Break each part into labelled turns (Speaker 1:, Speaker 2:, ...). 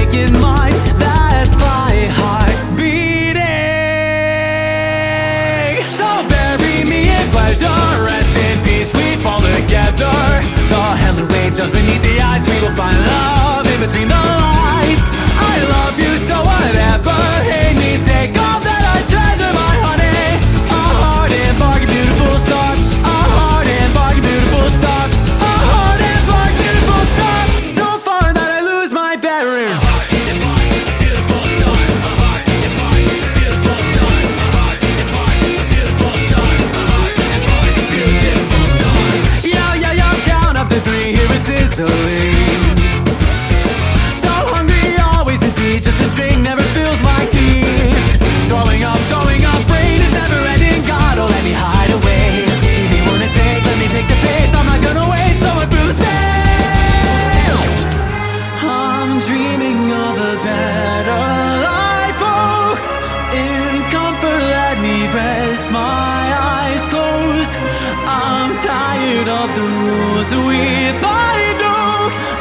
Speaker 1: make it mine. That's my heart beating. So bury me in pleasure, rest in peace, we fall together. The heaven waves just beneath the eyes, we will find love in between the lights. I love you, so whatever. Hate me, take off that I treasure my honey. A heart and bargain, beautiful star. A heart and bargain, beautiful star. A heart and bargain, beautiful star. So far that I lose my bearings. A heart and bargain, beautiful star. A heart and bargain, beautiful star. A heart and bargain, beautiful star. A heart and bargain, beautiful star. Yeah, yeah, yeah, count up to 3, here is sizzling. So hungry, always to be, just a drink never fills my needs. Throwing up, brain is never ending. God, oh, let me hide away. Give me one to take, let me pick the pace. I'm not gonna wait, so I feel the space. I'm dreaming of a better life, oh. In comfort, let me rest my eyes closed. I'm tired of the rules we bind.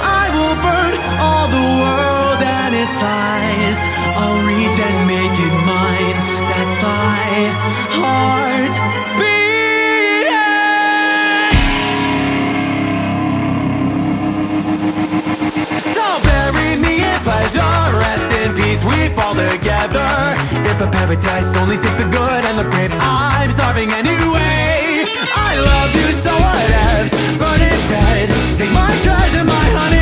Speaker 1: I will burn all the world and its lies. I'll reach and make it mine. That's my heart beating. So bury me in pleasure, rest in peace, we fall together. If a paradise only takes the good and the brave, I'm starving anyway. I love you, so whatevs, burning red. Take my treasure, my honey.